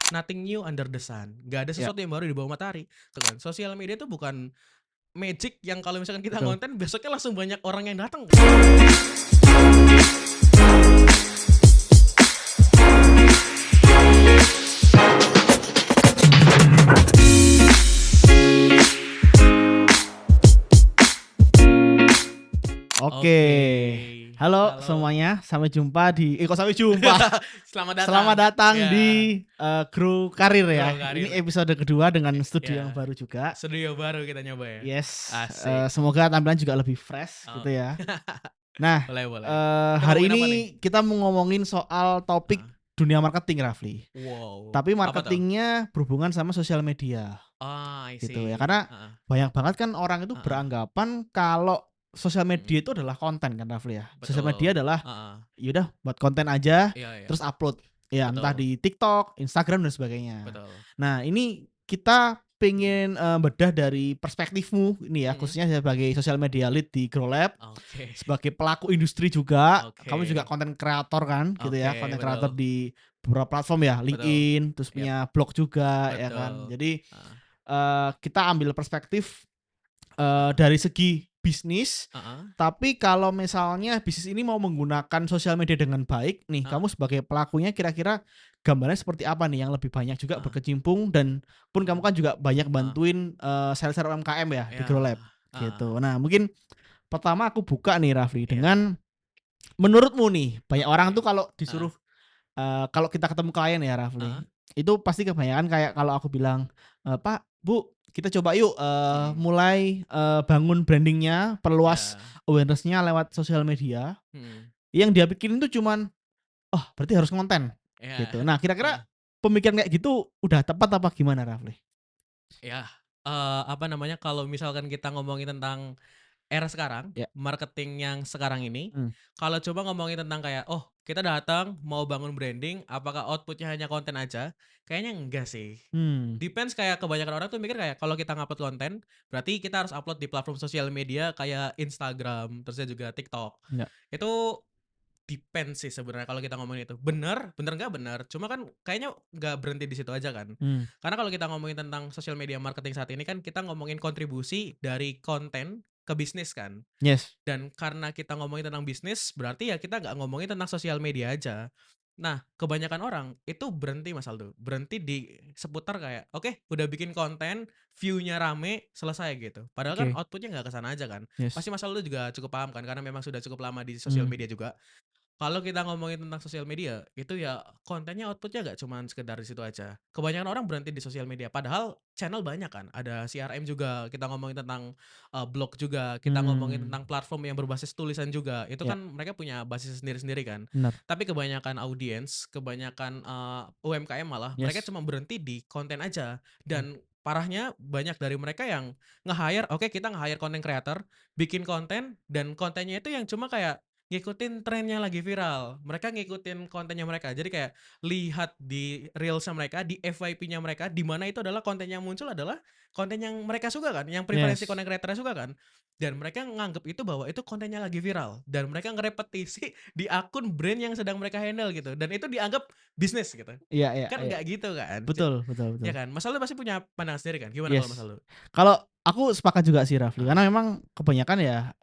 nothing new under the sun. Nggak ada Ya, sesuatu yang baru di bawah matahari. Tuh kan, sosial media itu bukan magic yang kalau misalkan kita betul. ngonten besoknya langsung banyak orang yang datang. Oke. Oke. Halo Halo. semuanya, sampai jumpa di kok sampai jumpa. Selamat datang. Selamat datang Ya. di Grow Karir ya. Grow Karir. Ini episode kedua dengan studio Ya. yang baru juga. Studio baru kita nyoba ya. Yes. Asik. Semoga tampilan juga lebih fresh Oh. gitu ya. Nah, Boleh. Kita hari ngomongin ini apa nih? kita mau ngomongin soal topik dunia marketing, Rafli. Wow. Tapi Apa tuh? marketingnya berhubungan sama sosial media I gitu see. ya. Karena banyak banget kan orang itu beranggapan kalau sosial media itu adalah konten kan, Rafli ya. Sosial Betul. media adalah yaudah buat konten aja, Iya. terus upload ya, Betul. entah di TikTok, Instagram dan sebagainya. Betul. Nah, ini kita pengen bedah dari perspektifmu ini ya, khususnya sebagai social media lead di Grow Lab, Oke. sebagai pelaku industri juga. Oke. Kamu juga konten kreator kan gitu ya, Oke, konten betul. kreator di beberapa platform ya, LinkedIn, terus punya blog juga ya kan. Betul. Jadi kita ambil perspektif dari segi bisnis. Tapi kalau misalnya bisnis ini mau menggunakan sosial media dengan baik nih, kamu sebagai pelakunya kira-kira gambarnya seperti apa nih yang lebih banyak juga berkecimpung, dan pun kamu kan juga banyak bantuin sales-sales UMKM ya di Grow Lab gitu. Nah, mungkin pertama aku buka nih, Rafli, dengan menurutmu nih, banyak orang tuh kalau disuruh kalau kita ketemu klien ya, Rafli, itu pasti kebanyakan kayak kalau aku bilang, "Pak, Bu, kita coba yuk mulai bangun brandingnya, perluas awareness-nya lewat sosial media." Yang dia pikirin tuh cuman, "Oh, berarti harus ngonten." Gitu. Nah, kira-kira pemikiran kayak gitu udah tepat apa gimana, Rafli? Ya, kalau misalkan kita ngomongin tentang era sekarang, Ya. marketing yang sekarang ini, kalau coba ngomongin tentang kayak, oh kita datang mau bangun branding, apakah outputnya hanya konten aja? Kayaknya enggak sih. Depends, kayak kebanyakan orang tuh mikir kayak kalau kita ngupload konten, berarti kita harus upload di platform sosial media kayak Instagram, terusnya juga TikTok. Ya. Itu depends sih sebenarnya kalau kita ngomongin itu. Bener nggak bener. Cuma kan kayaknya nggak berhenti di situ aja kan. Karena kalau kita ngomongin tentang social media marketing saat ini kan kita ngomongin kontribusi dari konten ke bisnis kan. Yes. Dan karena kita ngomongin tentang bisnis, berarti ya kita nggak ngomongin tentang sosial media aja. Nah, kebanyakan orang itu berhenti, Mas Aldo. Berhenti di seputar kayak, oke, udah bikin konten, view-nya rame, selesai gitu. Padahal kan outputnya nggak kesana aja kan. Yes. Pasti Mas Aldo juga cukup paham kan, karena memang sudah cukup lama di sosial media juga. Kalau kita ngomongin tentang sosial media, itu ya kontennya outputnya nggak cuman sekedar di situ aja. Kebanyakan orang berhenti di sosial media, padahal channel banyak kan. Ada CRM juga, kita ngomongin tentang blog juga, kita ngomongin tentang platform yang berbasis tulisan juga. Itu kan mereka punya basis sendiri-sendiri kan. Benar. Tapi kebanyakan audiens, kebanyakan UMKM malah, mereka cuma berhenti di konten aja. Dan parahnya banyak dari mereka yang nge-hire, oke kita nge-hire content creator, bikin konten, dan kontennya itu yang cuma kayak ngikutin trennya lagi viral. Mereka ngikutin kontennya mereka. Jadi kayak lihat di reelsnya mereka, di FYP-nya mereka, di mana itu adalah konten yang muncul adalah konten yang mereka suka kan, yang preferensi konten creator suka kan. Dan mereka nganggep itu bahwa itu kontennya lagi viral, dan mereka ngerepetisi di akun brand yang sedang mereka handle gitu. Dan itu dianggap bisnis gitu. Iya. Kan nggak gitu kan. Betul. Ya kan? Mas Aldo pasti punya pandangan sendiri kan? Gimana kalau Mas Aldo? Kalau aku sepakat juga sih, Rafli, karena memang kebanyakan ya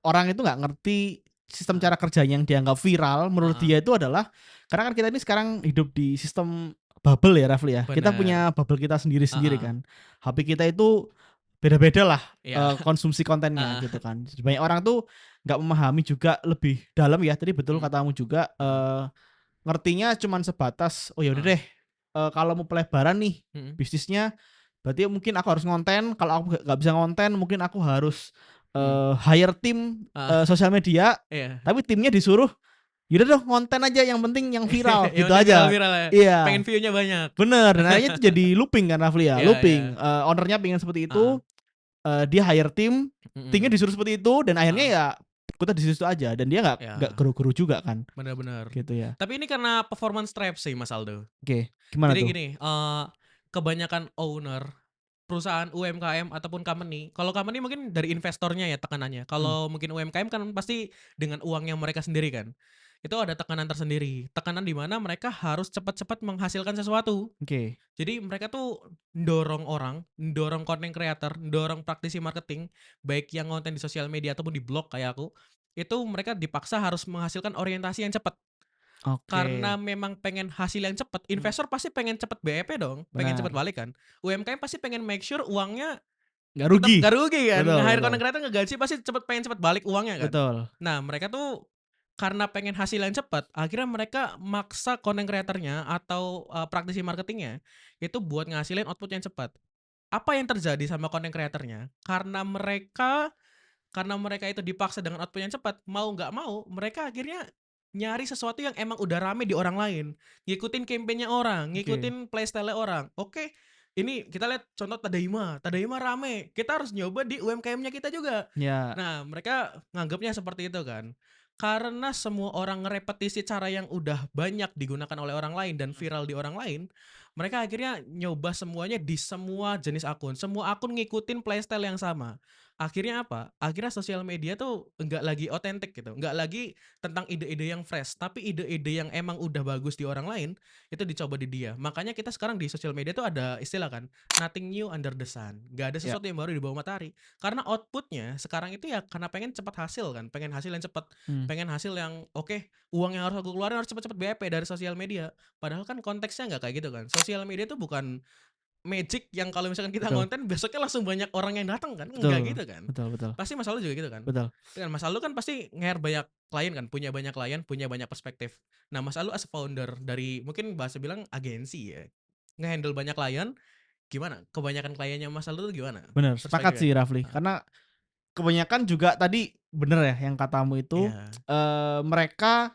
orang itu nggak ngerti sistem cara kerja yang dianggap viral menurut dia itu adalah karena kan kita ini sekarang hidup di sistem bubble ya, Rafli ya. Kita punya bubble kita sendiri-sendiri kan. HP kita itu beda-beda lah konsumsi kontennya gitu kan. Banyak orang tuh nggak memahami juga lebih dalam ya. Tadi betul katamu juga, ngertinya cuman sebatas, oh ya udah deh, kalau mau pelebaran nih bisnisnya, berarti mungkin aku harus ngonten. Kalau aku nggak bisa ngonten, mungkin aku harus hire tim sosial media. Tapi timnya disuruh, yaudah dong ngonten aja, yang penting yang viral gitu aja. Viral ya. Iya. Pengen view-nya banyak. Bener, dan akhirnya itu jadi looping kan, Rafli ya. Looping. Ownernya pengen seperti itu, dia hire tim, timnya disuruh seperti itu, dan akhirnya ya kita di situ aja, dan dia nggak geru-geru juga kan. Bener-bener. Gitu ya. Tapi ini karena performance trap sih, Mas Aldo. Oke, gimana Jadi tuh? gini, kebanyakan owner perusahaan UMKM ataupun company, kalau company mungkin dari investornya ya tekanannya. Kalau mungkin UMKM kan pasti dengan uang yang mereka sendiri kan. itu ada tekanan tersendiri. Tekanan di mana mereka harus cepat-cepat menghasilkan sesuatu. Oke. Jadi mereka tuh ndorong orang, ndorong content creator, ndorong praktisi marketing, baik yang konten di sosial media ataupun di blog kayak aku, itu mereka dipaksa harus menghasilkan orientasi yang cepat. Karena Oke. memang pengen hasil yang cepat, Mhm. investor pasti pengen cepat BEP dong, pengen cepat Benar. balik kan. UMKM pasti pengen make sure uangnya Nggak tetap rugi. nggak rugi kan, Betul nge-hire betul. content creator ngegaji pasti pengen cepet balik uangnya kan. Betul. Nah mereka tuh karena pengen hasil yang cepat, akhirnya mereka maksa content creator-nya atau, praktisi marketingnya itu buat ngasilin output yang cepat. Apa yang terjadi sama content creator-nya, karena mereka itu dipaksa dengan output yang cepat, mau nggak mau mereka akhirnya nyari sesuatu yang emang udah rame di orang lain, ngikutin campaign-nya orang, Oke. ngikutin playstyle-nya orang. Oke, ini kita lihat contoh Tadaima, Tadaima rame, kita harus nyoba di UMKM-nya kita juga. Ya. Nah, mereka nganggapnya seperti itu kan. Karena semua orang ngerepetisi cara yang udah banyak digunakan oleh orang lain dan viral di orang lain, mereka akhirnya nyoba semuanya di semua jenis akun. Semua akun ngikutin playstyle yang sama. Akhirnya apa? Akhirnya sosial media tuh nggak lagi otentik gitu, nggak lagi tentang ide-ide yang fresh, tapi ide-ide yang emang udah bagus di orang lain, itu dicoba di dia. Makanya kita sekarang di sosial media tuh ada istilah kan, nothing new under the sun. Nggak ada Ya. sesuatu yang baru di bawah matahari. Karena outputnya sekarang itu ya karena pengen cepat hasil kan, pengen hasil yang cepat, Mmm. pengen hasil yang oke, uang yang harus aku keluarin harus cepet-cepet BEP dari sosial media. Padahal kan konteksnya nggak kayak gitu kan. Sosial media itu bukan magic yang kalau misalkan kita Betul. ngonten besoknya langsung banyak orang yang datang kan, enggak Betul. gitu kan. Betul betul. Pasti Mas Aldo juga gitu kan? Betul. Kan Mas Aldo kan pasti banyak klien kan, punya banyak klien, punya banyak perspektif. Nah, Mas Aldo as founder dari mungkin bahasa bilang agensi ya, nge-handle banyak klien, gimana? Kebanyakan kliennya Mas Aldo tuh gimana Bener, sepakat perspektifnya? sih Rafli. Heeh. Karena kebanyakan juga tadi bener ya yang katamu itu, Iya, mereka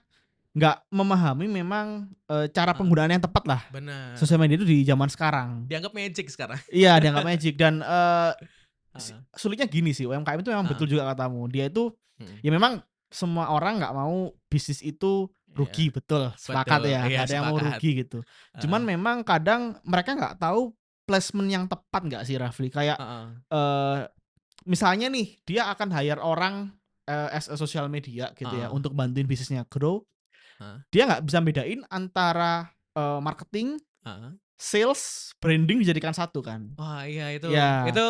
nggak memahami memang, cara heeh, penggunaan yang tepat lah, bener. sosial media itu di zaman sekarang. Dianggap magic sekarang. Iya, dianggap magic dan, Heeh, sulitnya gini sih, UMKM itu memang heeh, betul juga katamu, dia itu mhm, ya memang semua orang nggak mau bisnis itu rugi, iya, betul, sepakat betul, ya, iya nggak ada yang mau sepakat, rugi gitu. Cuman heeh, memang kadang mereka nggak tahu placement yang tepat nggak sih Rafli, kayak, heeh, eee, misalnya nih dia akan hire orang, as a social media gitu ya, heeh, untuk bantuin bisnisnya grow, heeh, dia nggak bisa bedain antara, marketing, heeh. sales, branding dijadikan satu kan. Wah, iya itu Ya, itu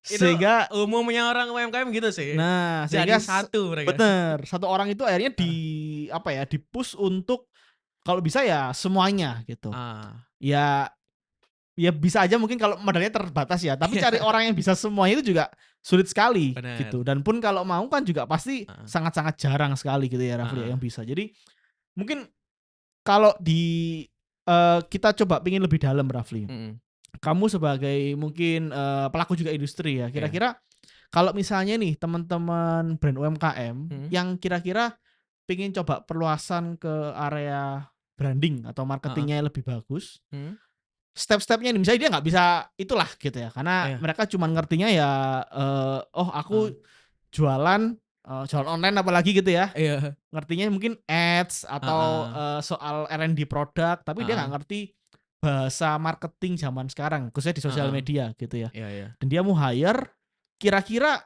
sehingga umumnya orang UMKM gitu sih, nah, jadi sehingga satu mereka. bener, satu orang itu akhirnya Heeh, apa ya, di-push untuk kalau bisa ya semuanya gitu. ah, Ya ya bisa aja mungkin kalau modalnya terbatas ya, tapi cari iya, orang yang bisa semuanya itu juga sulit sekali gitu, bener, dan pun kalau mau kan juga pasti heeh, sangat-sangat jarang sekali gitu ya Rafli ya heeh, yang bisa. Jadi mungkin kalau di, kita coba pengen lebih dalam Rafli. mhm, Kamu sebagai mungkin, pelaku juga industri ya, iya, kira-kira kalau misalnya nih teman-teman brand UMKM mhm, yang kira-kira pengen coba perluasan ke area branding atau heeh, marketingnya yang lebih bagus, mhm, step-stepnya nih misalnya dia nggak bisa itulah gitu ya, karena iya, mereka cuman ngertinya ya, "Oh heeh, aku jualan, jualan online apalagi gitu ya." iya, Ngertinya mungkin ads atau, heeh, soal R&D produk, tapi dia heeh, nggak ngerti bahasa marketing zaman sekarang, khususnya di sosial heeh, media gitu ya. iya iya, Dan dia mau hire, kira-kira,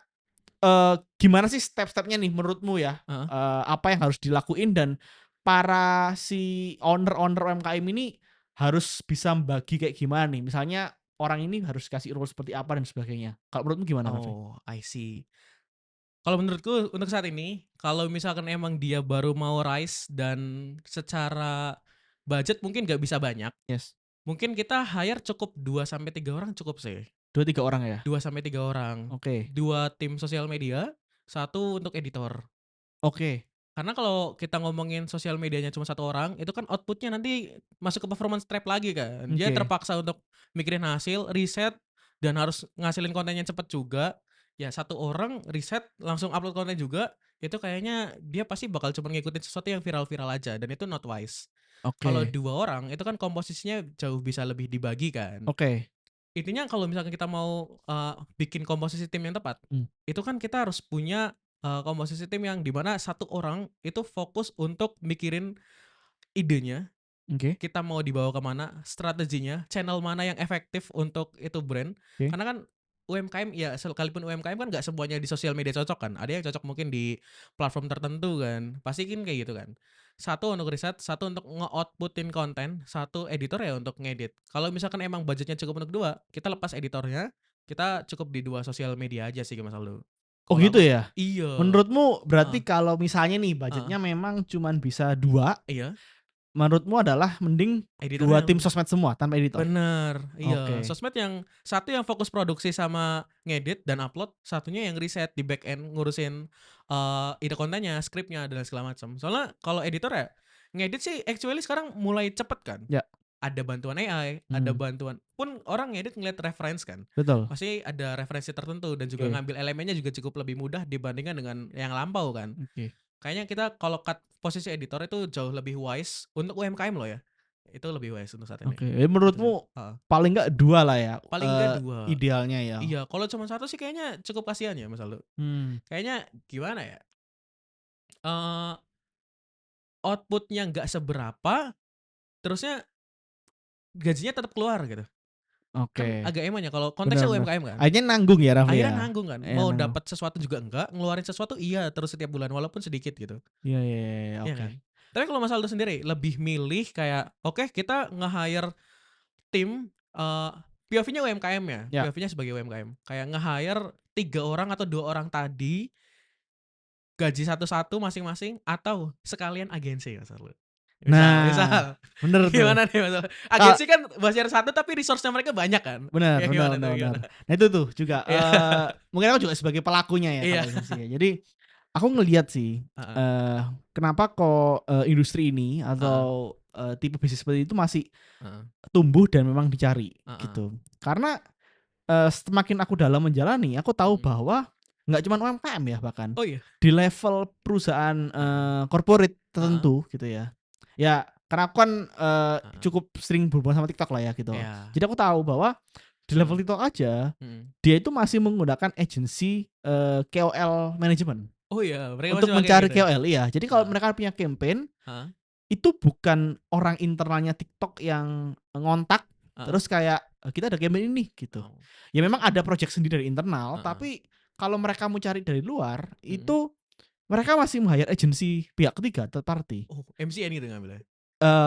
gimana sih step-stepnya nih menurutmu ya? heeh, Apa yang harus dilakuin dan para si owner-owner UMKM ini harus bisa membagi kayak gimana nih? Misalnya orang ini harus kasih role seperti apa dan sebagainya. Kalau menurutmu gimana, Raffi? oh, I see. Kalau menurutku untuk saat ini, kalau misalkan emang dia baru mau rise dan secara budget mungkin nggak bisa banyak, Yes. mungkin kita hire cukup 2 sampai 3 orang cukup sih. 2 3 orang ya? 2 sampai 3 orang. Oke. 2 tim sosial media, satu untuk editor. Oke. Karena kalau kita ngomongin sosial medianya cuma satu orang, itu kan outputnya nanti masuk ke performance trap lagi kan. Dia Oke. terpaksa untuk mikirin hasil, riset, dan harus ngasilin konten yang cepet juga. Ya satu orang riset, langsung upload konten juga, itu kayaknya dia pasti bakal cuma ngikutin sesuatu yang viral-viral aja, dan itu not wise. Kalau Oke. 2 orang, itu kan komposisinya jauh bisa lebih dibagi kan. Oke. Intinya kalau misalkan kita mau, bikin komposisi tim yang tepat, Mmm. itu kan kita harus punya, komposisi tim yang di mana satu orang itu fokus untuk mikirin idenya, Oke. kita mau dibawa ke mana, strateginya, channel mana yang efektif untuk itu brand. Oke. Karena kan UMKM ya sekalipun UMKM kan nggak semuanya di sosial media cocok kan. Ada yang cocok mungkin di platform tertentu kan. Pasti kan kayak gitu kan. Satu untuk riset, satu untuk nge-outputin konten, satu editor ya untuk ngedit. Kalau misalkan emang budgetnya cukup untuk dua, kita lepas editornya, kita cukup di dua sosial media aja sih Mas Aldo. Oh Kalau gitu aku sih ya? iya. Menurutmu berarti Heeh, kalau misalnya nih heeh, budgetnya memang cuman bisa 2, iya, menurutmu adalah mending 2 editornya tim yang sosmed semua tanpa editor? bener, iya. Oke. Sosmed yang satu yang fokus produksi sama ngedit dan upload, satunya yang riset di back end ngurusin, ide kontennya, skripnya, dan segala macam. Soalnya kalau editor ya, ngedit sih actually sekarang mulai cepet kan. Ya. Ada bantuan AI, ada Hmm, bantuan pun orang ngedit ngeliat reference kan. betul. Pasti ada referensi tertentu dan juga Oke. ngambil elemennya juga cukup lebih mudah dibandingkan dengan yang lampau kan. Oke. Kayaknya kita kalau cut posisi editor itu jauh lebih wise untuk UMKM loh ya. Itu lebih wise untuk saat ini. Oke. Itu sih. Menurutmu Heeh. paling nggak 2 lah ya, Paling enggak 2. idealnya ya? Iya, kalau cuma satu sih kayaknya cukup kasihan ya Mas Aldo. Hmm. Kayaknya gimana ya, eee, output-nya nggak seberapa, terusnya gajinya tetap keluar gitu. Kan Oke. agak emang ya kalau Benar konteksnya benar. UMKM kan. Akhirnya nanggung ya Rafli Akhirnya ya? nanggung kan, Iya mau nanggung. dapat sesuatu juga enggak, ngeluarin sesuatu iya terus setiap bulan walaupun sedikit gitu, Iya iya iya iya, iya oke. kan? Tapi kalau Mas Aldo sendiri lebih milih kayak, oke kita nge-hire tim, POV-nya UMKM ya, Ya. POV-nya sebagai UMKM, kayak nge-hire 3 orang atau 2 orang tadi, gaji satu-satu masing-masing atau sekalian agensi Mas Aldo? Misal Nah, misal, bener tuh. gimana nih Mas Aldo? Kal Agensi kan bayar satu tapi resource-nya mereka banyak kan? Benar Ya benar gimana benar tuh, benar. gimana? Nah itu tuh juga, Iya mungkin aku juga sebagai pelakunya ya iya, kalau agensi ya. Jadi, aku ngelihat sih, heeh eee, kenapa kok, industri ini heeh atau, tipe bisnis seperti itu masih heeh tumbuh dan memang dicari, heeh, gitu. Karena, semakin aku dalam menjalani, aku tahu mhm. bahwa nggak cuman UMKM ya bahkan, Oh iya? di level perusahaan, Heeh corporate heeh tertentu gitu ya. Ya karena aku kan, heeh. cukup sering berhubungan sama TikTok lah ya gitu. Iya, Jadi aku tahu bahwa di level mhm TikTok aja, mhm. dia itu masih menggunakan agensi, KOL management Oh iya, mereka untuk masih pakai mencari gitu ya? KOL iya. Jadi kalau Heeh mereka punya campaign, heeh itu bukan orang internalnya TikTok yang ngontak, heeh. terus kayak, "Kita ada campaign ini," gitu. Oh, Ya memang ada project sendiri dari internal, heeh, tapi kalau mereka mau cari dari luar, mhm. itu mereka masih meng-hire agensi pihak ketiga, third party. Oh, MCN gitu ngambilnya?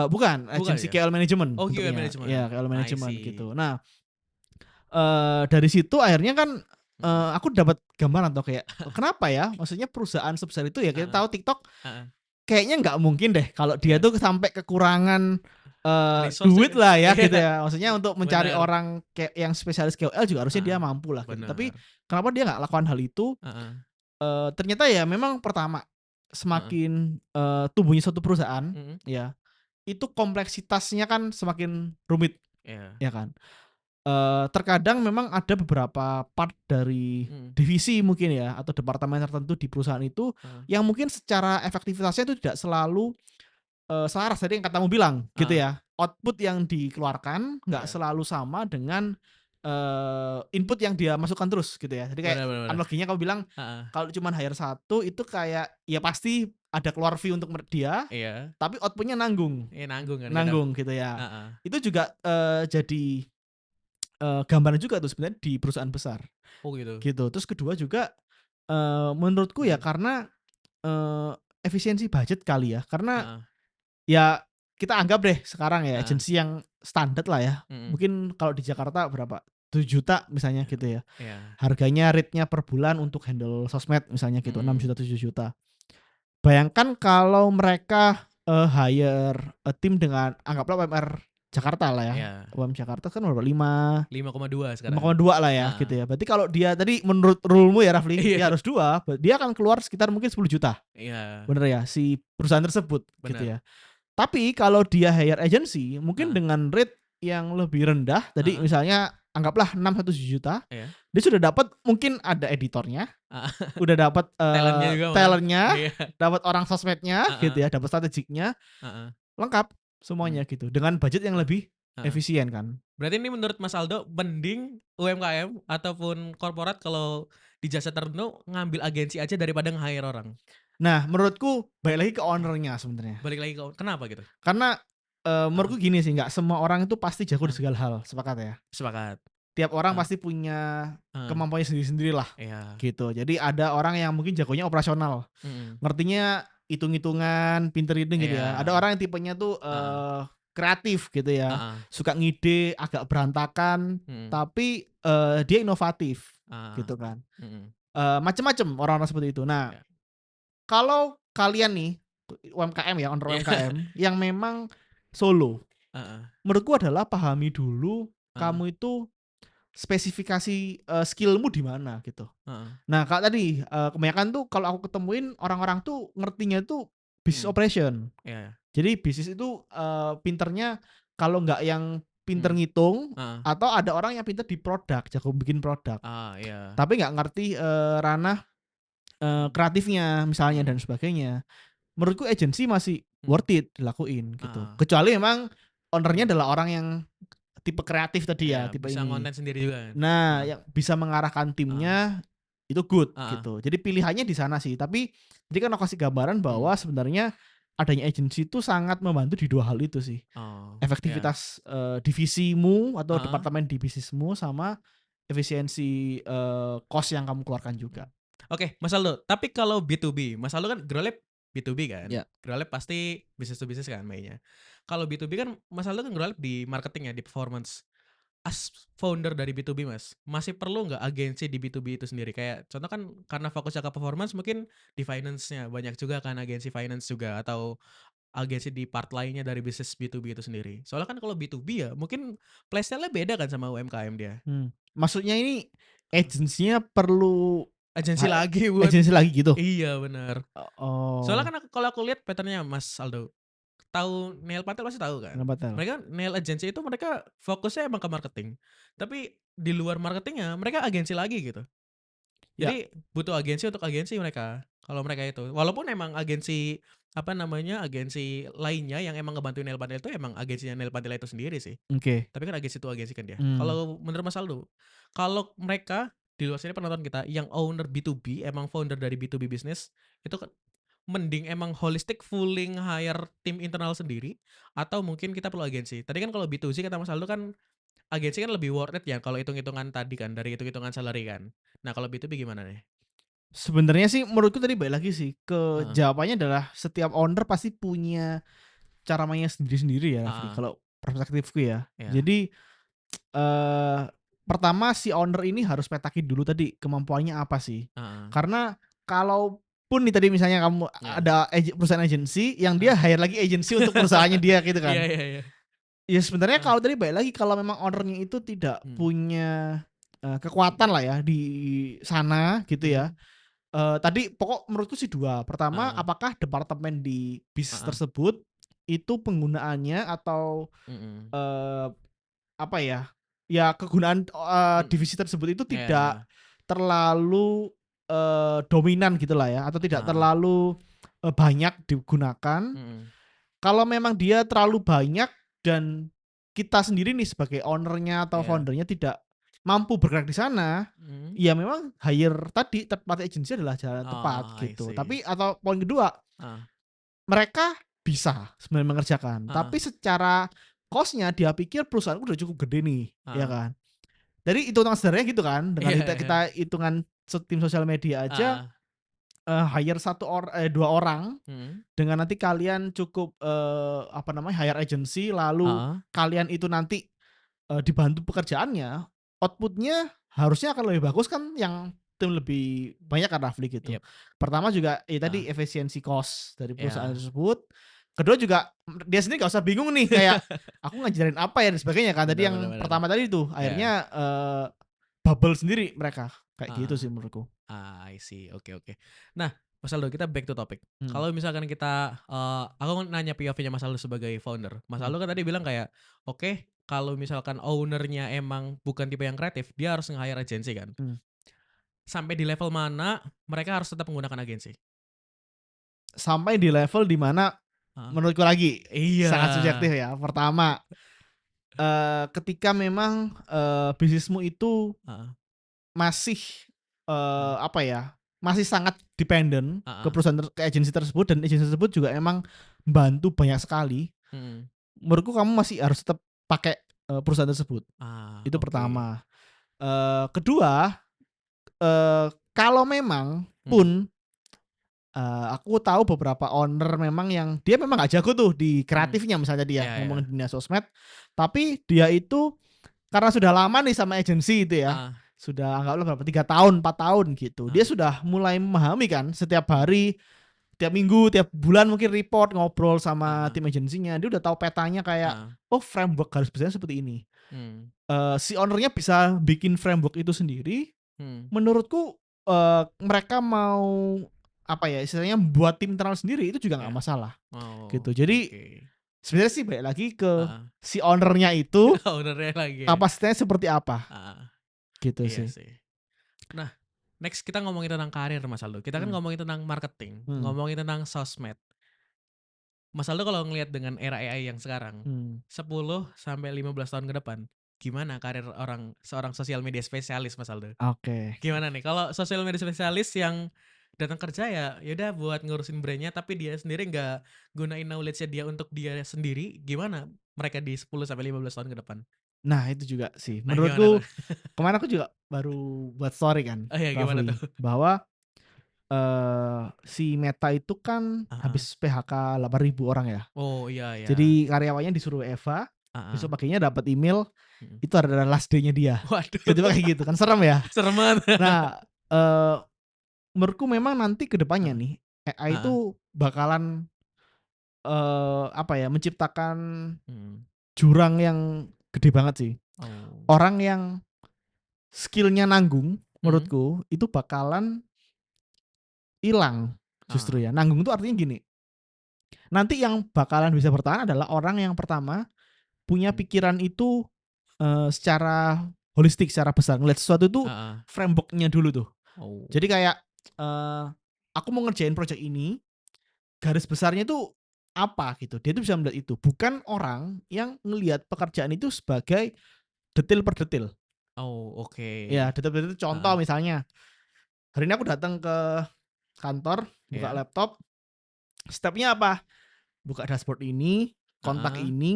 Bukan, Bukan agensi ya? KOL management Oh, QA bentuknya. Ya management. KOL I management see. gitu. Nah, dari situ akhirnya kan, Mhm. aku dapat gambaran tuh kayak, kenapa ya, maksudnya perusahaan sebesar itu ya kita Heeh tahu TikTok heeh. kayaknya nggak mungkin deh kalau dia Iya. tuh sampai kekurangan, Resource duit itu lah ya gitu iya, ya. Maksudnya untuk mencari bener. orang kayak yang spesialis KOL juga harusnya dia Heeh, mampu lah gitu. Tapi bener. kenapa dia nggak lakukan hal itu, Heeh ternyata ya memang pertama, heeh, semakin, tumbuhnya suatu perusahaan, mhm. ya, itu kompleksitasnya kan semakin rumit, Iya, ya kan. Terkadang memang ada beberapa part dari mhm, divisi mungkin ya, atau departemen tertentu di perusahaan itu, heeh yang mungkin secara efektivitasnya itu tidak selalu, selaras tadi yang katamu bilang gitu heeh. ya. Output yang dikeluarkan nggak Iya. selalu sama dengan, input yang dia masukkan terus gitu ya. Jadi kayak Bener bener bener. analoginya kamu bilang, Heeh. kalau cuman hire satu itu kayak ya pasti ada keluar fee untuk dia, Iya. tapi output-nya nanggung Iya nanggung kan kita nanggung gitu ya. heeh. Itu juga, jadi, gambaran juga tuh sebenarnya di perusahaan besar. Oh gitu? Gitu. Terus kedua juga, menurutku ya Mhm. karena, eee, efisiensi budget kali ya. Karena Heeh ya kita anggap deh sekarang ya heeh. agensi yang standar lah ya. Mhm. Mungkin kalau di Jakarta berapa, 7 juta misalnya Iya gitu ya. iya. Harganya rate-nya per bulan untuk handle sosmed misalnya gitu, 6 juta, Mhm. 7 juta. Bayangkan kalau mereka, hire, tim dengan anggaplah UMR Jakarta lah ya. Iya. UMR Jakarta kan berapa, 5 5,2 lima sekarang. koma dua lah ya Heeh. gitu ya. Berarti kalau dia tadi menurut rule-mu ya Rafli, Iya dia harus 2, dia akan keluar sekitar mungkin 10 juta, iya, bener ya, si perusahaan tersebut gitu bener. ya. Tapi kalau dia hire agency mungkin Heeh dengan rate yang lebih rendah, tadi heeh. misalnya anggaplah 6 atau 7 juta, Iya. dia sudah dapat mungkin ada editornya, Heeh. udah dapat, Talent-nya juga mungkin. talent-nya, Iya. dapat orang sosmednya gitu Heeh ya, dapat strategiknya, heeh. lengkap Mmm, semuanya gitu, dengan budget yang heeh lebih heeh. efisien kan. Berarti ini menurut Mas Aldo mending UMKM ataupun korporat kalau di jasa tertentu ngambil agensi aja daripada nge-hire orang? Nah menurutku balik lagi ke owner-nya sebenarnya. Balik lagi ke kenapa gitu? Karena, Heeh menurutku gini sih, nggak semua orang itu pasti jago di heeh. segala hal, sepakat ya? Sepakat. tiap orang Heeh. pasti punya Heeh. kemampuannya sendiri-sendiri lah, Iya. gitu. Jadi ada orang yang mungkin jagonya operasional, Mhm. ngertinya hitung-hitungan, pinter itu gitu ya. Ada Iya. orang yang tipenya tuh, Heeh. kreatif gitu ya, Heeh. suka ngide, agak berantakan, Mhm. tapi, dia inovatif, Heeh. gitu kan. Mhm. Macem-macem orang-orang seperti itu. Nah, Iya. kalau kalian nih, UMKM ya, owner Iya. UMKM yang memang solo, Heeh. menurutku adalah pahami dulu Heeh. kamu itu spesifikasi, skill-mu di mana gitu. Heeh. Nah, Kak, tadi, kebanyakan tuh kalau aku ketemuin orang-orang tuh ngertinya tuh business Mhm. operation. Iya. Jadi bisnis itu, pinternya kalau nggak yang pinter Mhm. ngitung, Heeh. atau ada orang yang pinter di produk, jago bikin produk. Ah, iya. Tapi nggak ngerti, ranah, Mhm. kreatifnya misalnya Mhm. dan sebagainya. Menurutku agency masih Mhm. worth it dilakuin gitu. Heeh. Kecuali memang owner-nya Mhm. adalah orang yang tipe kreatif tadi Iya, ya, tipe bisa ini. ngonten sendiri juga kan? Nah, Heeh. yang bisa mengarahkan Heeh. timnya itu good Heeh. gitu. Jadi pilihannya di sana sih. Tapi tadi kan aku kasih gambaran Mhm. bahwa sebenarnya adanya agency itu sangat membantu di 2 hal itu sih. Oh, iya. Efektivitas, divisimu atau Heeh. departemen di bisnismu sama efisiensi, cost yang kamu keluarkan juga. Mhm. Oke, Mas Aldo, tapi kalau B2B, Mas Aldo kan Growlab B2B kan? Ya, Growlab pasti business to business kan mainnya. Kalau B2B kan Mas Aldo kan Growlab di marketing ya, di performance. As founder dari B2B Mas, masih perlu nggak agensi di B2B itu sendiri? Kayak contoh kan karena fokusnya ke performance mungkin di finance-nya, banyak juga kan agensi finance juga atau agensi di part lainnya dari bisnis B2B itu sendiri. Soalnya kan kalau B2B ya mungkin playstyle-nya beda kan sama UMKM dia. maksudnya ini agensinya perlu Agensi ha lagi buat agensi lagi gitu? iya benar. Soalnya Oh, kan kalau aku lihat pattern-nya Mas Aldo, tahu Nail Patel pasti tahu kan? kenapa tuh? Mereka nail agency itu mereka fokusnya emang ke marketing. Tapi di luar marketingnya mereka agensi lagi gitu. Ya, Jadi butuh agensi untuk agensi mereka, kalau mereka itu. Walaupun emang agensi, apa namanya, agensi lainnya yang emang ngebantuin Nail Patel itu emang agensinya Nail Patel itu sendiri sih. oke. Tapi kan agensi itu agensi kan dia. Mmm. Kalau menurut Mas Aldo, kalau mereka di luar sini penonton kita yang owner B2B, emang founder dari B2B business, itu kan mending emang holistic fully hire tim internal sendiri atau mungkin kita perlu agensi. Tadi kan kalau B2C kata Mas Aldo kan agensi kan lebih worth it ya kalau hitung-hitungan tadi kan dari hitung-hitungan salary kan. Nah kalau B2B gimana nih? Sebenarnya sih menurutku tadi balik lagi sih ke Heeh. jawabannya adalah setiap owner pasti punya cara mainnya sendiri-sendiri ya Rafli, Heeh. kalau perspektifku ya. Iya. Jadi, eee, pertama si owner ini harus petakin dulu tadi kemampuannya apa sih. Heeh. Karena kalaupun nih tadi misalnya kamu Iya. ada perusahaan agensi yang dia Heeh. hire lagi agensi untuk perusahaannya dia gitu Iya kan. iya iya. Ya sebenarnya Heeh. kalau tadi balik lagi kalau memang owner-nya itu tidak Mmm. punya, kekuatan lah ya di sana gitu ya. Mhm. Tadi pokok menurutku sih 2. Pertama, Heeh. apakah departemen di bisnis Heeh. tersebut itu penggunaannya atau, Mhm. eee, apa ya, ya kegunaan, Mhm. divisi tersebut itu Iya tidak iya. terlalu, dominan gitulah ya, atau tidak Heeh. terlalu, banyak digunakan. Mhm. Kalau memang dia terlalu banyak dan kita sendiri nih sebagai owner-nya atau Iya. founder-nya tidak mampu bergerak di sana, Mhm. ya memang hire tadi, third party agency adalah jalan tepat Oh, I gitu. see. Tapi atau poin kedua, Heeh. mereka bisa sebenarnya mengerjakan, Heeh. tapi secara cost-nya dia pikir perusahaanku udah cukup gede nih, ya Heeh. kan. Dari hitungan sederhananya gitu kan, dengan Iya iya. kita hitungan tim sosial media aja, Heeh. hire 2 orang Mhm. dengan nanti kalian cukup, apa namanya, hire agency lalu Heeh. kalian itu nanti, dibantu pekerjaannya, output-nya harusnya akan lebih bagus kan yang tim lebih banyak kan Rafli gitu. Yap. Pertama juga ya Heeh. tadi efisiensi cost dari perusahaan Iya. tersebut. Kedua juga, dia sendiri nggak usah bingung nih kayak, "Aku ngajarin apa ya?" dan sebagainya kan. Tadi Bener bener yang bener. pertama tadi tuh Iya. akhirnya, bubble sendiri mereka, kayak gitu Heeh. sih menurutku. I see. Oke oke. Nah, Mas Aldo kita back to topic. Hmm, Kalau misalkan kita, aku mau nanya POV-nya Mas Aldo sebagai founder. Mas hmm. Aldo kan tadi bilang kayak, oke kalau misalkan owner-nya emang bukan tipe yang kreatif, dia harus nge-hire agensi kan. Hmm. Sampai di level mana mereka harus tetap menggunakan agensi? Sampai di level di mana Heeh. menurutku lagi Iya. sangat subjektif ya. Pertama, ketika memang, bisnismu itu Heeh. masih, Heeh. apa ya, masih sangat dependent ke Heeh. perusahaan ke agensi tersebut dan agensi tersebut juga emang membantu banyak sekali, Mhm. menurutku kamu masih harus tetap pakai, perusahaan tersebut, Ah, itu oke. pertama. Kedua, kalau memang Hmm. pun, aku tahu beberapa owner memang yang dia memang nggak jago tuh di Hmm. kreatifnya misalnya dia Iya iya. ngomongin dunia sosmed, tapi dia itu karena sudah lama nih sama agensi itu ya, Heeh. sudah anggaplah berapa, 3 tahun, 4 tahun gitu. Dia Heeh. sudah mulai memahami kan setiap Hmm. hari, tiap minggu, tiap bulan mungkin report, ngobrol sama Heeh. tim agensinya. Dia udah tahu petanya kayak, Heeh. oh framework garis besarnya seperti ini. Hmm. Si owner-nya bisa bikin framework itu sendiri, Hmm. menurutku, mereka mau, apa ya, istilahnya buat tim internal sendiri itu juga nggak Ya. masalah, Oh, gitu. Jadi, oke. sebenarnya sih balik lagi ke Heeh. si owner-nya itu, Owner-nya lagi ya? kapasitasnya seperti apa, Heeh. gitu Iya sih. sih. Nah, next kita ngomongin tentang karir Mas Aldo. Kita kan Hmm, ngomongin tentang marketing, hmm, ngomongin tentang sosmed. Mas Aldo kalau ngelihat dengan era AI yang sekarang, hmm. 10 sampai 15 tahun ke depan, gimana karir seorang sosial media spesialis Mas Aldo? Oke. Gimana nih kalau sosial media spesialis yang datang kerja ya udah buat ngurusin brand-nya tapi dia sendiri nggak gunain knowledge-nya dia untuk dia sendiri, gimana mereka di 10 sampai 15 tahun ke depan? Nah, itu juga sih, Nah, gimana tuh? menurutku kemarin aku juga baru buat story kan, Oh ya gimana tuh? Rafli, bahwa, si Meta itu kan Heeh. habis PHK 8.000 orang ya. Oh iya ya. Jadi karyawannya disuruh WFH, Heeh. besok paginya dapat email, Mhm. itu adalah last day-nya dia. Waduh, Tiba-tiba kayak gitu kan, serem ya. serem banget. Nah, eee, menurutku memang nanti ke depannya Heeh. nih, AI Heeh. itu bakalan, apa ya, menciptakan Mhm. jurang yang gede banget sih. Oh. Orang yang skill-nya nanggung, Mhm. menurutku itu bakalan hilang justru Heeh. ya. Nanggung itu artinya gini, nanti yang bakalan bisa bertahan adalah orang yang pertama punya Mhm. pikiran itu, secara holistik, secara besar, ngelihat sesuatu itu Heeh. framework-nya dulu tuh. Oh. Jadi kayak, eee, aku mau ngerjain project ini, garis besarnya itu apa gitu, dia tuh bisa melihat itu, bukan orang yang ngelihat pekerjaan itu sebagai detail per detail. Oh, oke. Ya, detail per detail, contoh Heeh. misalnya, hari ini aku datang ke kantor, buka Iya. laptop, step-nya apa? Buka dashboard ini, kontak Heeh. ini,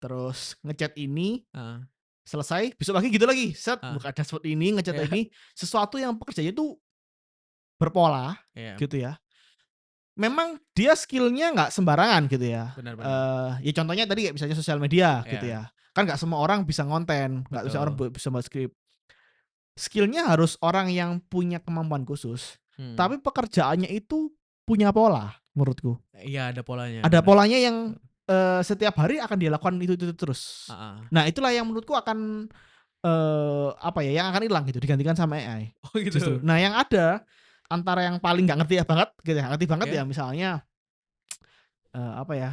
terus nge-chat ini, Heeh. selesai, besok pagi gitu lagi, set, Heeh. buka dashboard ini, nge-chat Iya. ini, sesuatu yang pekerjaannya itu berpola Iya. gitu ya. Memang dia skill-nya nggak sembarangan gitu ya. Benar benar. Ya contohnya tadi kayak misalnya sosial media gitu Iya. ya. Kan nggak semua orang bisa ngonten, nggak bisa orang Betul. bisa buat skrip. Skill-nya harus orang yang punya kemampuan khusus, Hmm. tapi pekerjaannya itu punya pola menurutku. Iya ada polanya, Ada benar. polanya yang, setiap hari akan dia lakukan itu terus. Heeh. Nah, itulah yang menurutku akan, apa ya, yang akan hilang gitu, digantikan sama AI, Oh justru. gitu? Nah, yang ada, antara yang paling nggak ngerti ya banget gitu ya, nggak ngerti banget ya Iya? misalnya, apa ya,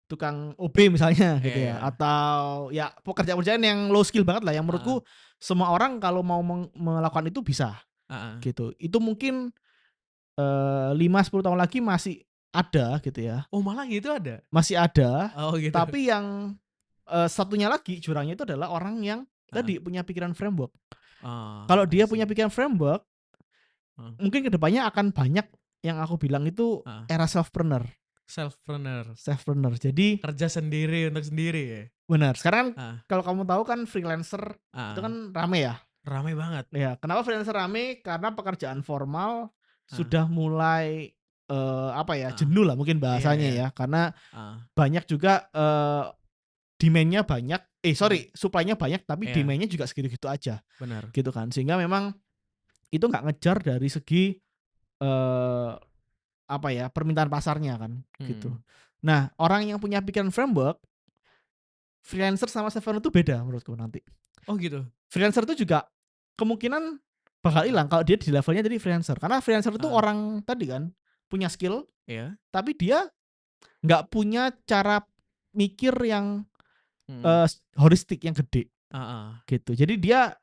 tukang OB misalnya Iya gitu ya, iya. atau ya pekerjaan-pekerjaan yang low skill banget lah, yang Heeh. menurutku semua orang kalau mau melakukan itu bisa, Heeh. gitu. Itu mungkin, 5, 10 tahun lagi masih ada gitu ya, Oh malah gitu ada? masih ada, Oh gitu? tapi yang, satunya lagi jurangnya itu adalah orang yang Heeh. tadi punya pikiran framework. Oh, Kalau I dia punya see. pikiran framework, Heeh. mungkin kedepannya akan banyak yang aku bilang itu Heeh. era selfpreneur, Selfpreneur. selfpreneur. Jadi Kerja sendiri untuk sendiri ya? benar, sekarang Heeh. kalau kamu tahu kan freelancer itu Heeh. kan rame ya. Rame banget. Ya, kenapa freelancer rame? Karena pekerjaan formal Heeh. sudah mulai, apa ya, Heeh. jenuh lah mungkin Iya bahasanya iya. ya. Karena Heeh. banyak juga, demand-nya banyak, Mhm. supply-nya banyak tapi Iya, demand-nya juga segitu-gitu aja, benar. gitu kan. Sehingga memang itu nggak ngejar dari segi, eee, apa ya, permintaan pasarnya kan, gitu. Mhm. Nah, orang yang punya pikiran framework, freelancer sama self-employed itu beda menurutku nanti. Oh gitu? Freelancer itu juga kemungkinan bakal Heeh. hilang kalau dia di levelnya jadi freelancer. Karena freelancer itu Heeh. orang tadi kan, punya skill, Iya? tapi dia nggak punya cara mikir yang, Mhm. holistik yang gede, Heeh. gitu. Jadi dia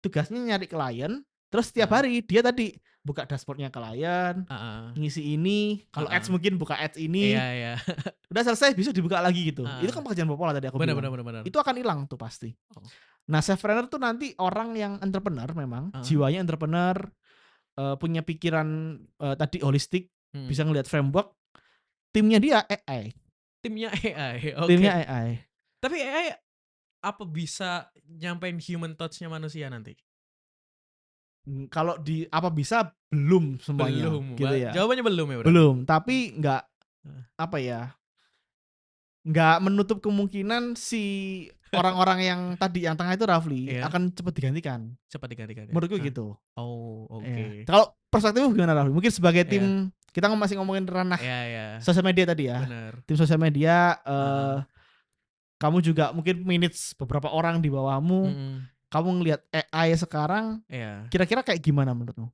tugasnya nyari klien, terus setiap Heeh. hari dia tadi buka dashboard-nya klien, Heeh. ngisi ini, kalau Heeh. ads mungkin buka ads Iya ini, iya. udah selesai besok dibuka lagi gitu. Itu Heeh. kan pekerjaan pola tadi aku Benar benar bilang. benar benar. Itu akan hilang tuh pasti. Oh. Nah, self-planner tuh nanti orang yang entrepreneur memang, Heeh. jiwanya entrepreneur, punya pikiran, tadi holistik, Mhm. bisa ngelihat framework, timnya dia AI, Timnya AI, timnya oke. AI. Tapi AI apa bisa nyampein human touch-nya manusia nanti? Kalau apa bisa, belum semuanya, Belum, gitu ya. jawabannya belum ya berarti? Belum, tapi nggak, Heeh. apa ya, nggak menutup kemungkinan si orang-orang yang tadi, yang tengah itu Rafli, Iya, akan cepat digantikan. cepat digantikan ya? Menurutku Heeh. gitu. Oh, Iya. oke. Kalau perspektifmu gimana Rafli? Mungkin sebagai Iya, tim, kita masih ngomongin ranah iya iya, sosial media tadi ya. bener. Tim sosial media, Heeh, kamu juga mungkin manage beberapa orang di bawahmu, mhm, kamu ngelihat AI sekarang, iya. kira-kira kayak gimana menurutmu?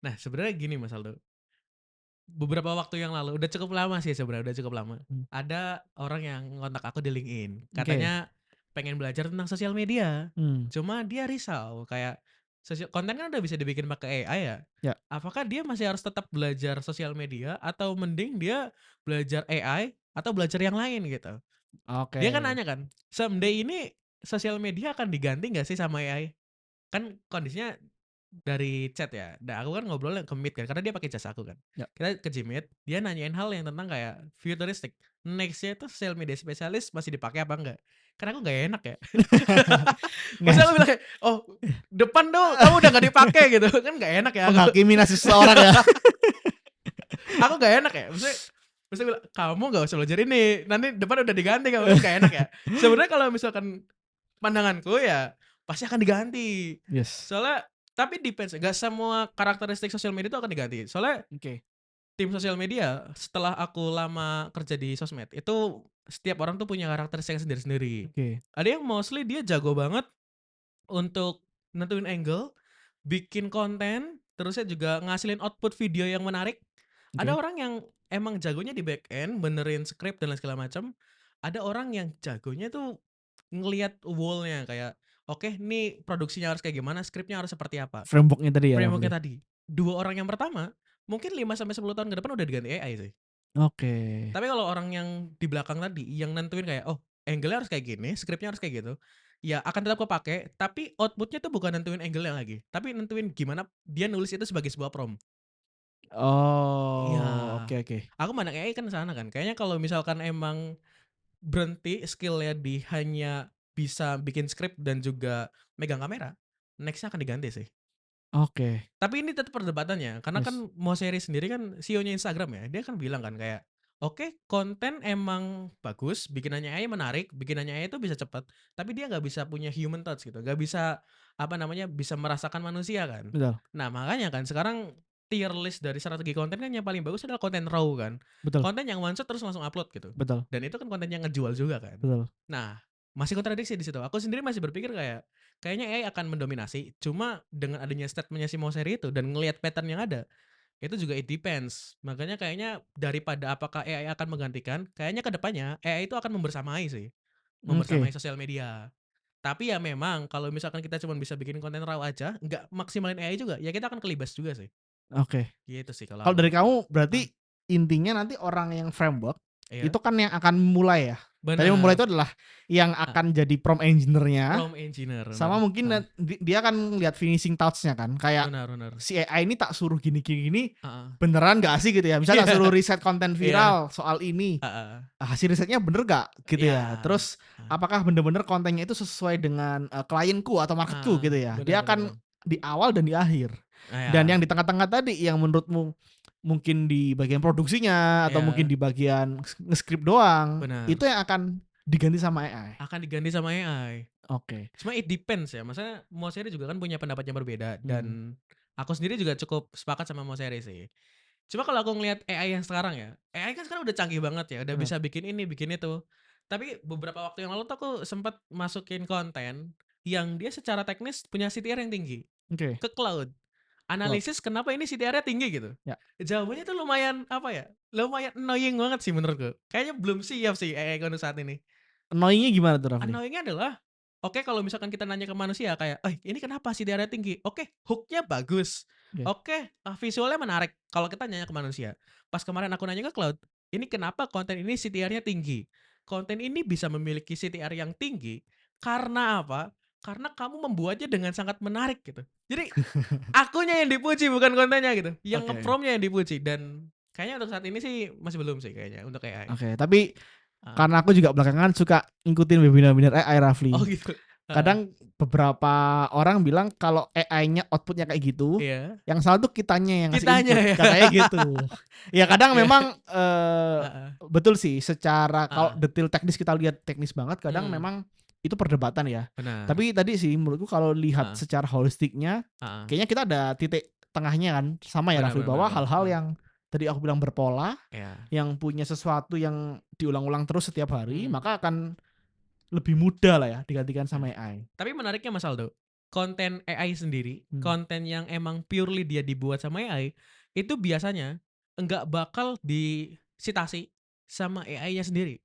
Nah, sebenarnya gini Mas Aldo, beberapa waktu yang lalu, udah cukup lama sih sebenarnya, udah cukup lama. Mmm, Ada orang yang ngontak aku di LinkedIn, oke. katanya pengen belajar tentang sosial media. Mmm, Cuma dia risau kayak konten kan udah bisa dibikin pakai AI ya. ya, Apakah dia masih harus tetap belajar sosial media atau mending dia belajar AI atau belajar yang lain gitu. oke. Dia kan nanya kan, "Someday ini sosial media akan diganti nggak sih sama AI?" Kan kondisinya dari chat ya, nah aku kan ngobrolnya ke Meet kan, karena dia pakai jasa aku kan. Ya. Kita ke Gmeet, dia nanyain hal yang tentang kayak futuristik, next-nya itu sosial media spesialis masih dipakai apa enggak? Kan aku nggak enak ya. Nggak, Maksudnya aku bilang kayak, "Oh, depan tuh kamu udah nggak dipakai," gitu, kan nggak enak ya aku. menghakimi nasib seseorang ya. Aku nggak enak ya, maksudnya bilang, "Kamu nggak usah belajar ini, nanti depan udah diganti kamu," kan nggak enak ya. Sebenarnya kalau misalkan pandanganku ya pasti akan diganti. Yes, Soalnya tapi depends, nggak semua karakteristik sosial media itu akan diganti. Soalnya oke, tim sosial media setelah aku lama kerja di sosmed, itu setiap orang tuh punya karakteristik sendiri-sendiri. oke, Ada yang mostly dia jago banget untuk nentuin angle, bikin konten, terusnya juga ngasilin output video yang menarik. Ada oke. orang yang emang jagonya di back end, benerin script dan lain segala macam. Ada orang yang jagonya tuh ngelihat wall-nya kayak, "Oke, nih produksinya harus kayak gimana, skripnya harus seperti apa." Framework-nya tadi ya, Rafli? Framework-nya tadi. 2 orang yang pertama, mungkin 5 sampai 10 tahun ke depan udah diganti AI sih. Oke, Tapi kalau orang yang di belakang tadi, yang nentuin kayak, "Oh, angle-nya harus kayak gini, skripnya harus kayak gitu," ya akan tetap kepake, tapi output-nya tuh bukan nentuin angle-nya lagi, tapi nentuin gimana dia nulis itu sebagai sebuah prompt. Iya. oh, oke, oke. Aku mandang AI kan sana kan, kayaknya kalau misalkan emang berhenti skill-nya di hanya bisa bikin skrip dan juga megang kamera, next-nya akan diganti sih. Oke, Tapi ini tetap perdebatannya, karena yes, kan Mosseri sendiri kan CEO-nya Instagram ya, dia kan bilang kan kayak, "Oke, konten emang bagus, bikinannya AI menarik, bikinannya AI itu bisa cepat, tapi dia nggak bisa punya human touch gitu, nggak bisa, apa namanya, bisa merasakan manusia kan." betul, Nah, makanya kan sekarang tier list dari strategi konten kan yang paling bagus adalah konten raw kan. betul, Konten yang one shot terus langsung upload gitu, betul, dan itu kan konten yang ngejual juga kan. betul. Nah, masih kontradiksi di situ. Aku sendiri masih berpikir kayak, kayaknya AI akan mendominasi, cuma dengan adanya statement-nya si Mosseri itu dan ngelihat pattern yang ada, itu juga it depends. Makanya kayaknya daripada apakah AI akan menggantikan, kayaknya ke depannya AI itu akan membersamai sih, membersamai Oke, sosial media. Tapi ya memang kalau misalkan kita cuma bisa bikin konten raw aja, nggak maksimalin AI juga, ya kita akan kelibas juga sih. oke. Gitu sih kalau Kalau aku. dari kamu Heeh, berarti intinya nanti orang yang framework, iya, itu kan yang akan memulai ya? Tadi memulai bener, itu adalah yang heeh, akan jadi prompt engineer-nya, prompt engineer, bener, sama mungkin heeh, dia akan lihat finishing touch-nya kan, kayak benar bener, si AI ini tak suruh gini gini gini, heeh. beneran nggak sih gitu ya? Misal tak suruh riset konten Iya, viral soal ini, heeh, hasil risetnya bener gak gitu iya, ya? Terus heeh, apakah bener-bener kontennya itu sesuai dengan, klienku atau marketku heeh, gitu ya? bener Dia bener akan bener. di awal dan di akhir. Dan Iya, yang di tengah-tengah tadi yang menurutmu mungkin di bagian produksinya atau mungkin iya, di bagian nge-script doang, bener, itu yang akan diganti sama AI. akan diganti sama AI. Oke. Cuma it depends ya, maksudnya Mosseri juga kan punya pendapat yang berbeda Mmm, dan aku sendiri juga cukup sepakat sama Mosseri sih. Cuma kalau aku ngelihat AI yang sekarang ya, AI kan sekarang udah canggih banget ya, udah bener. bisa bikin ini, bikin itu. Tapi beberapa waktu yang lalu tuh aku sempat masukin konten yang dia secara teknis punya CTR yang tinggi Oke, ke cloud. cloud. Analisis kenapa ini CTR-nya tinggi gitu. Ya. Jawabannya tuh lumayan apa ya, lumayan annoying banget sih menurutku. Kayaknya belum siap sih AI untuk saat ini. Annoying-nya gimana tuh, Rafli? Annoying-nya adalah, oke kalau misalkan kita nanya ke manusia kayak, "Eh, ini kenapa CTR-nya tinggi?" Oke, hook-nya bagus. Oke. Oke, visualnya menarik kalau kita nanya ke manusia. Pas kemarin aku nanya ke cloud, "Ini kenapa konten ini CTR-nya tinggi?" Konten ini bisa memiliki CTR yang tinggi karena apa? Karena kamu membuatnya dengan sangat menarik gitu. Jadi akunya yang dipuji bukan kontennya gitu, yang Oke. nge-prompt-nya yang dipuji dan kayaknya untuk saat ini sih masih belum sih kayaknya untuk AI. Oke, tapi Heeh. karena aku juga belakangan suka ngikutin webinar-webinar AI, Rafli. Oh gitu. Heeh. Kadang beberapa orang bilang kalau AI-nya output-nya kayak gitu, Iya. yang salah tuh kitanya yang ngasih Kitanya input, ya. katanya gitu. Ya kadang Iya. memang Heeh. betul sih secara kalau Heeh. detail teknis kita lihat teknis banget, kadang Mhm. memang itu perdebatan ya. Benar. Tapi tadi sih menurutku kalau lihat Heeh. secara holistiknya, Heeh. kayaknya kita ada titik tengahnya kan, sama ya Benar Rafli, benar bahwa benar benar. hal-hal Heeh. yang tadi aku bilang berpola, Iya. yang punya sesuatu yang diulang-ulang terus setiap hari, Mhm. maka akan lebih mudah lah ya digantikan Nah, sama AI. tapi menariknya Mas Aldo, konten AI sendiri, Hmm. konten yang emang purely dia dibuat sama AI, itu biasanya enggak bakal disitasi sama AI-nya sendiri.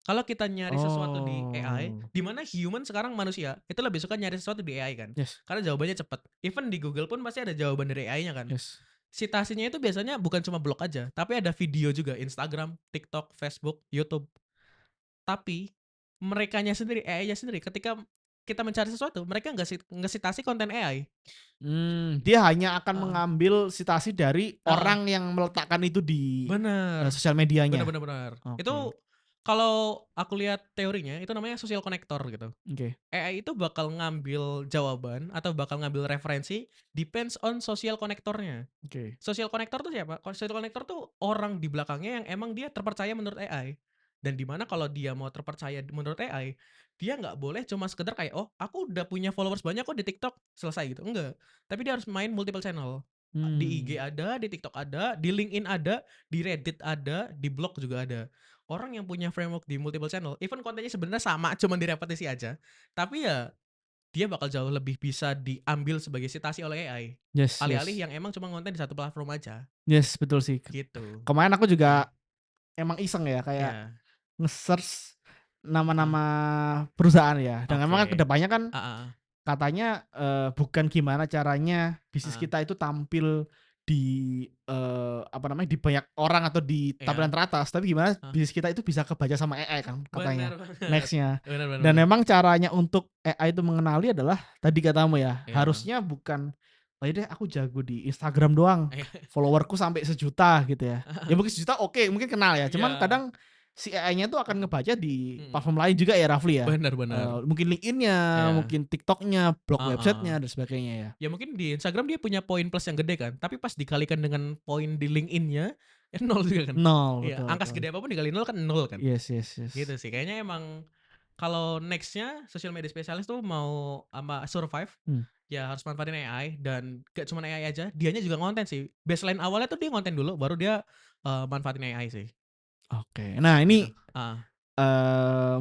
Kalau kita nyari sesuatu di AI, Oh, di mana human sekarang manusia, itu lebih suka nyari sesuatu di AI kan. yes, Karena jawabannya cepet. Even di Google pun pasti ada jawaban dari AI-nya kan. yes. Citasinya itu biasanya bukan cuma blog aja, tapi ada video juga, Instagram, TikTok, Facebook, YouTube. Tapi merekanya sendiri, AI-nya sendiri ketika kita mencari sesuatu, mereka ngesitasi konten AI. Dia hanya akan Heeh, mengambil sitasi dari heeh. orang yang meletakkan itu di, Bener, sosial bener medianya. bener bener. Oke, Itu kalau aku lihat teorinya, itu namanya social connector gitu. oke, AI itu bakal ngambil jawaban atau bakal ngambil referensi depends on social connectornya. oke. Social connector tuh siapa? Social connector tuh orang di belakangnya yang emang dia terpercaya menurut AI. Dan dimana kalau dia mau terpercaya menurut AI, dia nggak boleh cuma sekedar kayak, oh aku udah punya followers banyak kok di TikTok, selesai gitu. Enggak. Tapi dia harus main multiple channel. Di IG Mmm, ada, di TikTok ada, di LinkedIn ada, di Reddit ada, di blog juga ada. Orang yang punya framework di multiple channel, even kontennya sebenarnya sama, cuma direpetisi aja. Tapi ya dia bakal jauh lebih bisa diambil sebagai sitasi oleh AI. yes, Alih-alih yes. yang emang cuma konten di satu platform aja, Yes, betul sih. gitu. Kemarin aku Heeh, juga emang iseng ya, kayak iya, nge-search heeh, nama-nama perusahaan ya, dan memang kan ke oke. depannya kan Heeh, katanya, bukan gimana caranya bisnis heeh, kita itu tampil di, apa namanya, di banyak orang atau di tampilan iya, teratas, tapi gimana heeh. bisnis kita itu bisa kebaca sama AI kan katanya, Bener banget. next-nya. Bener bener Dan bener. memang caranya untuk AI itu mengenali adalah tadi katamu ya, Iya, harusnya bukan, "Oh ya deh aku jago di Instagram doang, iya, follower-ku sampai 1.000.000," gitu ya. Ya mungkin 1.000.000 oke, mungkin kenal ya, cuman iya, kadang si AI-nya tuh akan heeh, ngebaca di mhm. platform lain juga ya, Rafli ya. Bener bener, Mungkin LinkedIn-nya, iya, mungkin TikTok-nya, blog heeh. website-nya dan sebagainya ya. Ya mungkin di Instagram dia punya poin plus yang gede kan, tapi pas dikalikan dengan poin di LinkedIn-nya, ya nol juga kan. Nol, Iya, betul angka betul. segede apapun dikali nol kan nol kan. Yes, yes, Gitu yes. sih, kayaknya emang kalau next-nya social media spesialis tuh mau ama survive, Hmm, ya harus manfaatin AI dan gak cuma AI aja, dianya juga ngonten sih. Baseline awalnya tuh dia ngonten dulu, baru dia, manfaatin AI sih, oke. Nah gitu. ini, Heeh.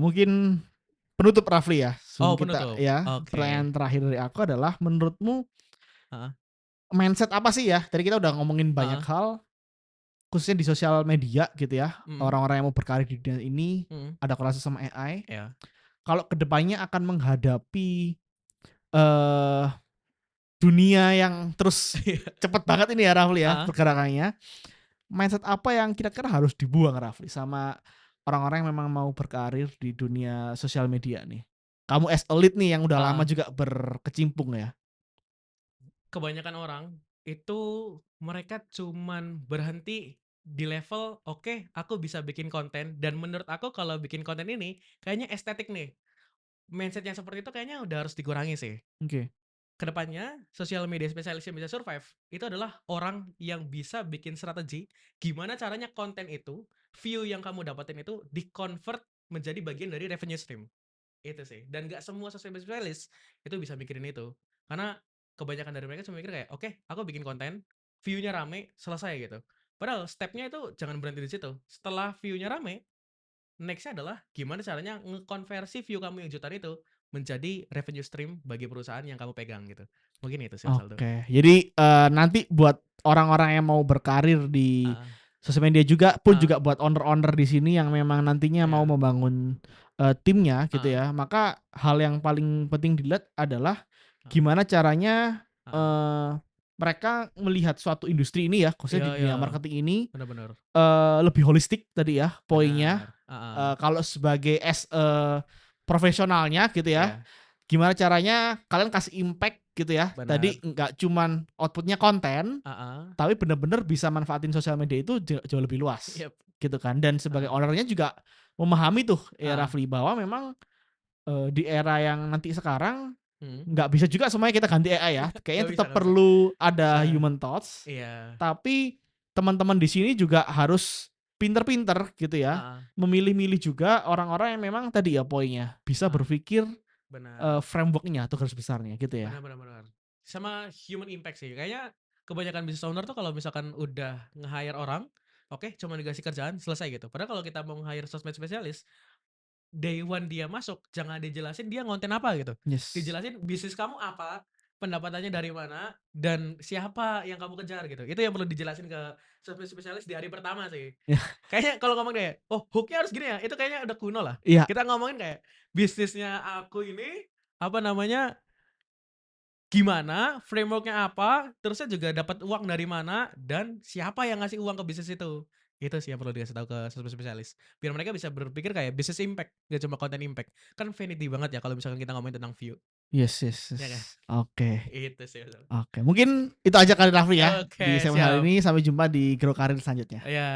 mungkin penutup Rafli ya, sebelum Oh kita penutup, ya, oke. pertanyaan terakhir dari aku adalah menurutmu Heeh, mindset apa sih ya, tadi kita udah ngomongin banyak heeh, hal, khususnya di sosial media gitu ya, mhm, orang-orang yang mau berkarir di dunia ini, mhm, ada korelasi sama AI, iya. kalau kedepannya akan menghadapi, eee, dunia yang terus Iya, cepet banget ini ya Rafli ya heeh, pergerakannya. Mindset apa yang kira-kira harus dibuang Rafli sama orang-orang yang memang mau berkarir di dunia sosial media nih? Kamu as a lead nih yang udah lama heeh. juga berkecimpung ya? Kebanyakan orang itu mereka cuman berhenti di level, "Oke, aku bisa bikin konten dan menurut aku kalau bikin konten ini kayaknya estetik nih." Mindset yang seperti itu kayaknya udah harus dikurangi sih. Oke. Kedepannya, sosial media spesialis yang bisa survive, itu adalah orang yang bisa bikin strategi, gimana caranya konten itu, view yang kamu dapetin itu di-convert menjadi bagian dari revenue stream. Itu sih, dan nggak semua sosial media spesialis itu bisa mikirin itu. Karena kebanyakan dari mereka cuma mikir kayak, "Oke, aku bikin konten, view-nya rame, selesai," gitu. Padahal step-nya itu jangan berhenti di situ. Setelah view-nya rame, next-nya adalah gimana caranya ngekonversi view kamu yang jutaan itu menjadi revenue stream bagi perusahaan yang kamu pegang gitu. Mungkin itu sih Mas Aldo. Oke. Jadi, nanti buat orang-orang yang mau berkarir di Heeh, sosial media juga pun heeh, juga buat owner-owner di sini yang memang nantinya mau iya, membangun, timnya gitu heeh, ya, maka hal yang paling penting dilihat adalah heeh, gimana caranya, heeh. mereka melihat suatu industri ini ya, khususnya Iya di iya, dunia marketing ini, bener bener, lebih holistik tadi ya poinnya. bener, heeh, Kalau sebagai profesionalnya gitu ya, iya, gimana caranya kalian kasih impact gitu ya. bener, Tadi nggak cuman output-nya konten, heeh, tapi bener-bener bisa manfaatin sosial media itu jauh lebih luas, yap, gitu kan. Dan sebagai heeh, owner-nya juga memahami tuh ya Heeh. Rafli bahwa memang, di era yang nanti sekarang Mhm. nggak bisa juga semuanya kita ganti AI ya. Nggak Kayaknya bisa tetap nggak bisa. perlu ada Heeh. human touch, Iya. tapi teman-teman di sini juga harus pinter-pinter gitu ya, Heeh. memilih-milih juga orang-orang yang memang tadi ya poinnya, bisa Heeh. berpikir, Benar. framework-nya atau garis besarnya gitu ya. Benar benar benar. Sama human impact sih. Kayaknya kebanyakan business owner tuh kalau misalkan udah nge-hire orang, oke cuma dikasih kerjaan selesai gitu. Padahal kalau kita mau nge-hire sosmed spesialis, day one dia masuk, jangan dijelasin dia ngonten apa gitu. Yes. Dijelasin bisnis kamu apa, pendapatannya dari mana, dan siapa yang kamu kejar gitu. Itu yang perlu dijelasin ke sosmed spesialis di hari pertama sih. Ya, Kayaknya kalau ngomong deh, oh hook-nya harus gini ya, itu kayaknya udah kuno lah. iya, Kita ngomongin kayak bisnisnya aku ini apa namanya, gimana, framework-nya apa, terusnya juga dapat uang dari mana, dan siapa yang ngasih uang ke bisnis itu. Itu sih yang perlu dikasih tahu ke sosmed spesialis. Biar mereka bisa berpikir kayak business impact, gak cuma content impact. Kan vanity banget ya kalau misalkan kita ngomongin tentang view, yes yes ya yes. kan? Oke. Itu sih betul. Oke, mungkin itu aja kali Rafli ya, di Oke, segmen hari siap. ini, sampai jumpa di Grow Karir selanjutnya. Iya.